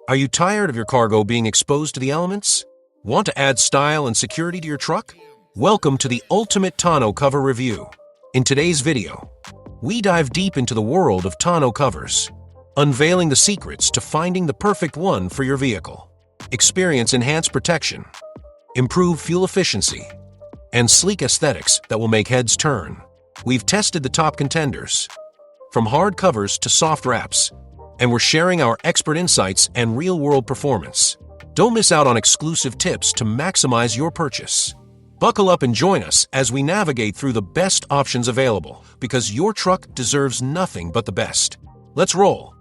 Are you tired of your cargo being exposed to the elements? Want to add style and security to your truck? Welcome to the ultimate tonneau cover review. In today's video, we dive deep into the world of tonneau covers, unveiling the secrets to finding the perfect one for your vehicle. Experience enhanced protection, improved fuel efficiency, and sleek aesthetics that will make heads turn. We've tested the top contenders, from hard covers to soft wraps, and we're sharing our expert insights and real-world performance. Don't miss out on exclusive tips to maximize your purchase. Buckle up and join us as we navigate through the best options available, because your truck deserves nothing but the best. Let's roll.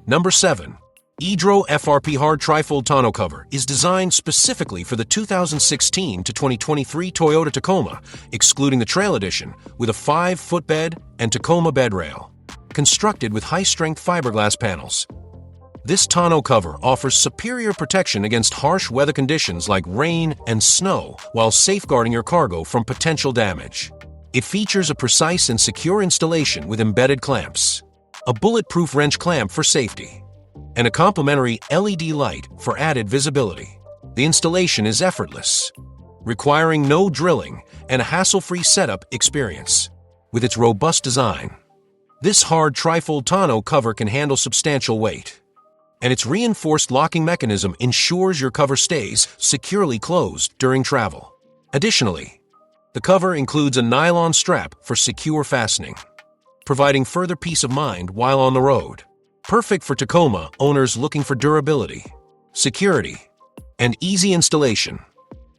Number 7. Oedro FRP Hard Trifold Tonneau Cover is designed specifically for the 2016 to 2023 Toyota Tacoma, excluding the Trail Edition, with a 5-foot bed and Tacoma bed rail. Constructed with high-strength fiberglass panels, this tonneau cover offers superior protection against harsh weather conditions like rain and snow, while safeguarding your cargo from potential damage. It features a precise and secure installation with embedded clamps, a bulletproof wrench clamp for safety, and a complementary LED light for added visibility. The installation is effortless, requiring no drilling and a hassle-free setup experience. With its robust design, this hard trifold tonneau cover can handle substantial weight, and its reinforced locking mechanism ensures your cover stays securely closed during travel. Additionally, the cover includes a nylon strap for secure fastening, providing further peace of mind while on the road. Perfect for Tacoma owners looking for durability, security, and easy installation.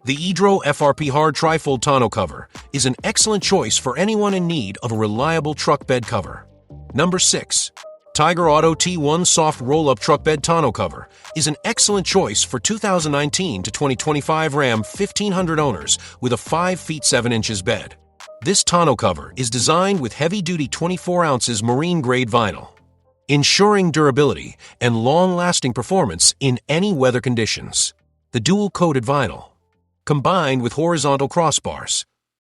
The Oedro FRP Hard Trifold Tonneau Cover is an excellent choice for anyone in need of a reliable truck bed cover. Number 6. Tiger Auto T1 Soft Roll-Up Truck Bed Tonneau Cover is an excellent choice for 2019 to 2025 Ram 1500 owners with a 5 feet 7 inches bed. This tonneau cover is designed with heavy-duty 24 ounces marine-grade vinyl, ensuring durability and long-lasting performance in any weather conditions. The dual-coated vinyl, combined with horizontal crossbars,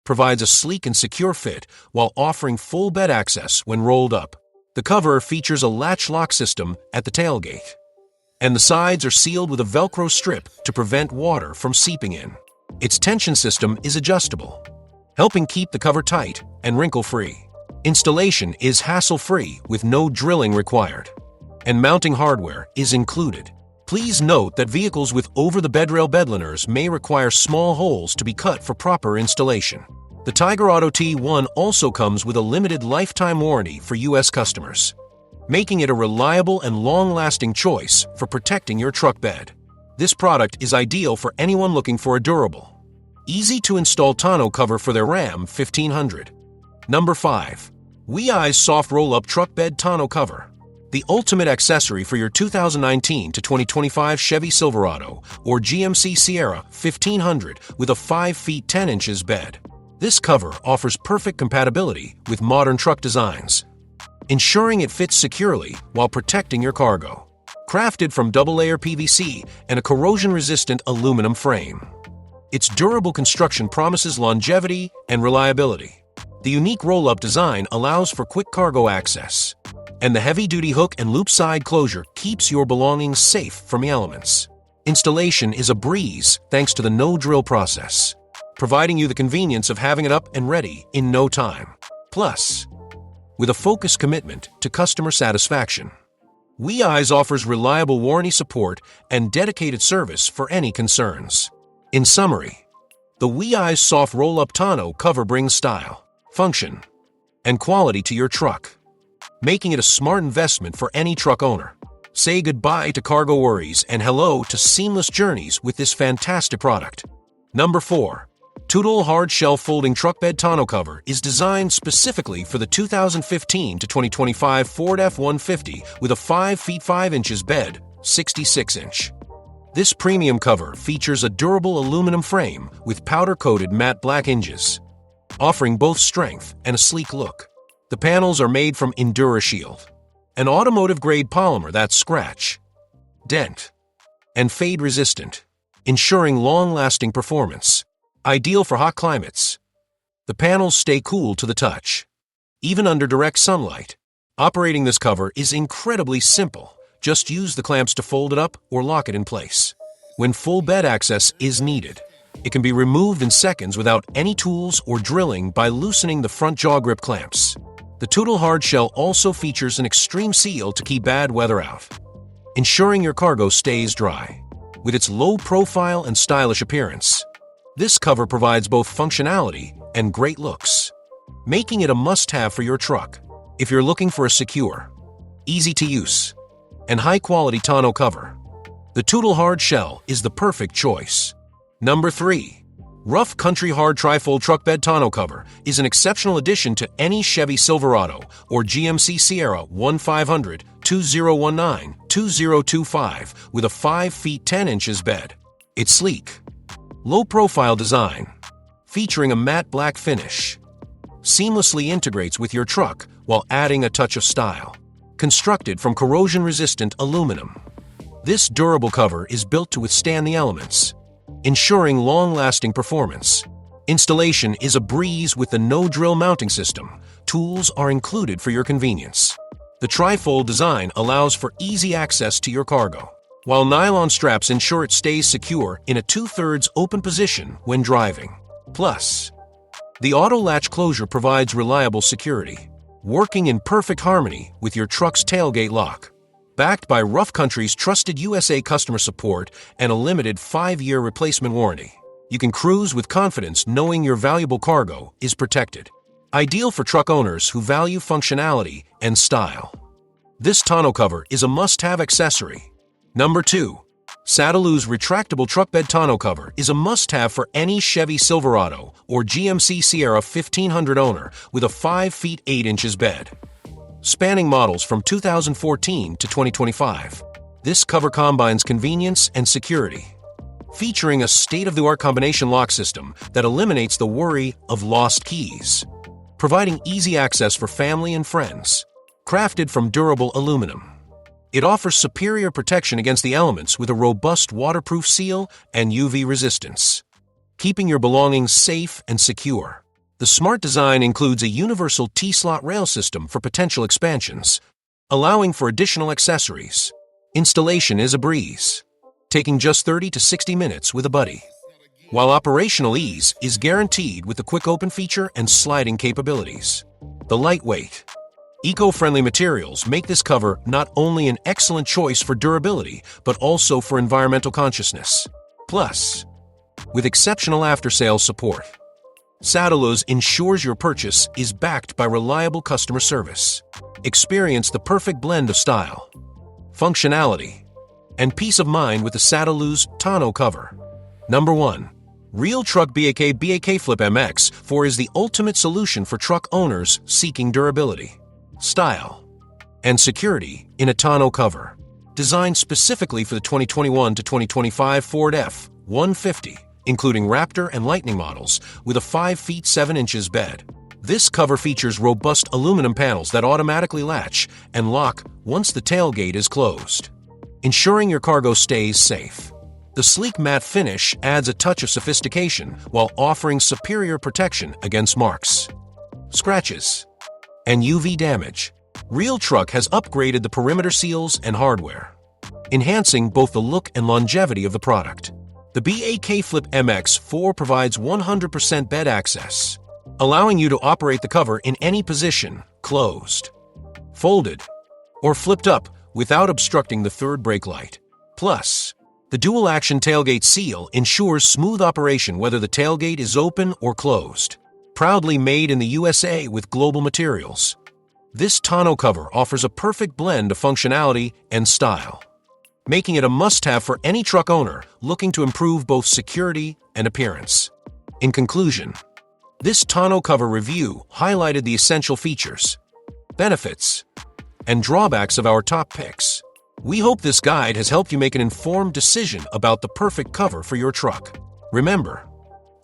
provides a sleek and secure fit while offering full bed access when rolled up. The cover features a latch lock system at the tailgate, and the sides are sealed with a Velcro strip to prevent water from seeping in. Its tension system is adjustable, helping keep the cover tight and wrinkle-free. Installation is hassle-free with no drilling required, and mounting hardware is included. Please note that vehicles with over-the-bedrail bed liners may require small holes to be cut for proper installation. The Tiger Auto T1 also comes with a limited lifetime warranty for U.S. customers, making it a reliable and long-lasting choice for protecting your truck bed. This product is ideal for anyone looking for a durable, easy-to-install tonneau cover for their Ram 1500. Number 5. Weize Soft Roll-Up Truck Bed Tonneau Cover, the ultimate accessory for your 2019 to 2025 Chevy Silverado or GMC Sierra 1500 with a 5 feet 10 inches bed. This cover offers perfect compatibility with modern truck designs, ensuring it fits securely while protecting your cargo. Crafted from double-layer PVC and a corrosion-resistant aluminum frame, its durable construction promises longevity and reliability. The unique roll-up design allows for quick cargo access, and the heavy-duty hook and loop side closure keeps your belongings safe from the elements. Installation is a breeze thanks to the no-drill process, providing you the convenience of having it up and ready in no time. Plus, with a focused commitment to customer satisfaction, Weize offers reliable warranty support and dedicated service for any concerns. In summary, the Weize Soft Roll-Up Tonneau Cover brings style, function, and quality to your truck, making it a smart investment for any truck owner. Say goodbye to cargo worries and hello to seamless journeys with this fantastic product. Number 4. Tutel Hard Shell Folding Truck Bed Tonneau Cover is designed specifically for the 2015 to 2025 Ford F-150 with a 5 feet 5 inches bed, 66 inch. This premium cover features a durable aluminum frame with powder-coated matte black hinges, offering both strength and a sleek look. The panels are made from EnduraShield, an automotive-grade polymer that's scratch, dent, and fade-resistant, ensuring long-lasting performance. Ideal for hot climates, the panels stay cool to the touch, even under direct sunlight. Operating this cover is incredibly simple. Just use the clamps to fold it up or lock it in place. When full bed access is needed, it can be removed in seconds without any tools or drilling by loosening the front jaw grip clamps. The Tutel hard shell also features an extreme seal to keep bad weather out, ensuring your cargo stays dry. With its low profile and stylish appearance, this cover provides both functionality and great looks, making it a must-have for your truck. If you're looking for a secure, easy-to-use, and high-quality tonneau cover, the Tutel hard shell is the perfect choice. Number 3. Rough Country Hard Trifold Truck Bed Tonneau Cover is an exceptional addition to any Chevy Silverado or GMC Sierra 1500, 2019, 2025 with a 5 feet 10 inches bed. It's sleek, low-profile design, featuring a matte black finish, seamlessly integrates with your truck while adding a touch of style. Constructed from corrosion-resistant aluminum, this durable cover is built to withstand the elements, ensuring long-lasting performance. Installation is a breeze with the no-drill mounting system. Tools are included for your convenience. The Trifold design allows for easy access to your cargo, while nylon straps ensure it stays secure in a 2/3 open position when driving. Plus, the auto latch closure provides reliable security, working in perfect harmony with your truck's tailgate lock. Backed by Rough Country's trusted USA customer support and a limited 5-year replacement warranty, you can cruise with confidence knowing your valuable cargo is protected. Ideal for truck owners who value functionality and style, this tonneau cover is a must-have accessory. Number 2. Sadeloos Retractable Truck Bed Tonneau Cover is a must-have for any Chevy Silverado or GMC Sierra 1500 owner with a 5 feet 8 inches bed. Spanning models from 2014 to 2025, this cover combines convenience and security, featuring a state-of-the-art combination lock system that eliminates the worry of lost keys, providing easy access for family and friends. Crafted from durable aluminum, it offers superior protection against the elements with a robust waterproof seal and UV resistance, keeping your belongings safe and secure. The smart design includes a universal T-slot rail system for potential expansions, allowing for additional accessories. Installation is a breeze, taking just 30 to 60 minutes with a buddy, while operational ease is guaranteed with the quick open feature and sliding capabilities. The lightweight, eco-friendly materials make this cover not only an excellent choice for durability, but also for environmental consciousness. Plus, with exceptional after-sales support, Sadeloos ensures your purchase is backed by reliable customer service. Experience the perfect blend of style, functionality, and peace of mind with the Sadeloos tonneau cover. Number 1. Realtruck BAK Flip MX4 is the ultimate solution for truck owners seeking durability, style, and security in a tonneau cover. Designed specifically for the 2021 to 2025 Ford F-150, including Raptor and Lightning models, with a 5 feet 7 inches bed. This cover features robust aluminum panels that automatically latch and lock once the tailgate is closed, ensuring your cargo stays safe. The sleek matte finish adds a touch of sophistication while offering superior protection against marks, scratches, and UV damage. Realtruck has upgraded the perimeter seals and hardware, enhancing both the look and longevity of the product. The BAK Flip MX4 provides 100% bed access, allowing you to operate the cover in any position, closed, folded, or flipped up without obstructing the third brake light. Plus, the dual-action tailgate seal ensures smooth operation whether the tailgate is open or closed. Proudly made in the USA with global materials, this tonneau cover offers a perfect blend of functionality and style, making it a must-have for any truck owner looking to improve both security and appearance. In conclusion, this tonneau cover review highlighted the essential features, benefits, and drawbacks of our top picks. We hope this guide has helped you make an informed decision about the perfect cover for your truck. Remember,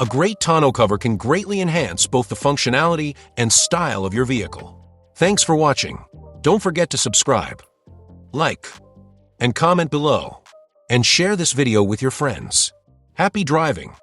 a great tonneau cover can greatly enhance both the functionality and style of your vehicle. Thanks for watching. Don't forget to subscribe, like, and comment below, and share this video with your friends. Happy driving!